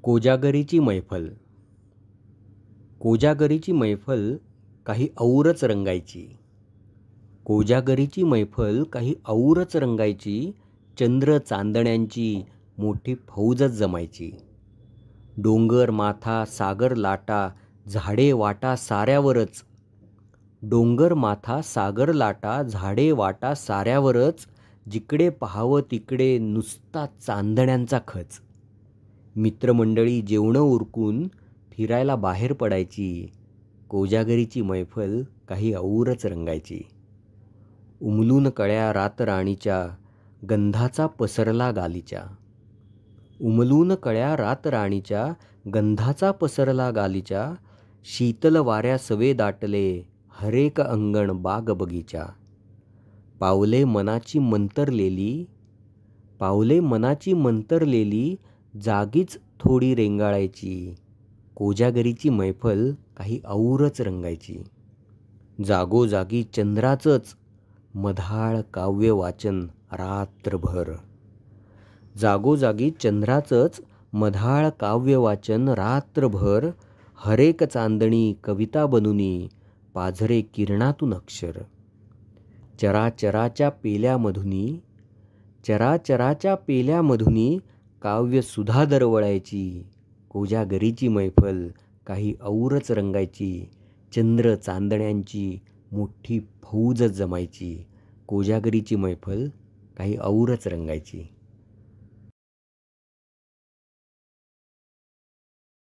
कोजागरीची मैफल. कोजागरीची मैफल काही औरच रंगायची. कोजागरीची मैफल काही औरच रंगायची. चंद्र चांदण्यांची मोठी फौजच जमायची. डोंगर माथा सागर लाटा झाडे वाटा साऱ्यावरच. डोंगर माथा सागर लाटा झाडे वाटा साऱ्यावरच. जिकडे पाहावं तिकडे नुसता चांदण्यांचा खच. मित्रमंडळी जेवणं उरकून फिरायला बाहेर पडायची. कोजागरीची मैफल काही औरच रंगायची. उमलून कळ्या रातराणीच्या गंधाचा पसरला गालीच्या. उमलून कळ्या रातराणीच्या गंधाचा पसरला गालीच्या. शीतल वाऱ्या सवे दाटले हरेक अंगण बाग बगीचा. पावले मनाची मंतरलेली, पावले मनाची मंतरलेली जागीच थोडी रेंगाळायची. कोजागरीची मैफल काही औरच रंगायची. जागोजागी चंद्राचंच मधाळ काव्य वाचन रात्रभर. जागोजागी चंद्राचंच मधाळ काव्य वाचन रात्रभर. हरेक चांदणी कविता बनूनी पाझरे किरणातून अक्षर. चराचराच्या पेल्यामधुनी, चराचराच्या पेल्यामधुनी काव्य सुधा दरवळायची. कोजागरीची मैफल काही औरच रंगायची. चंद्र चांदण्यांची मोठी फौजच जमायची. कोजागरीची मैफल काही औरच रंगायची.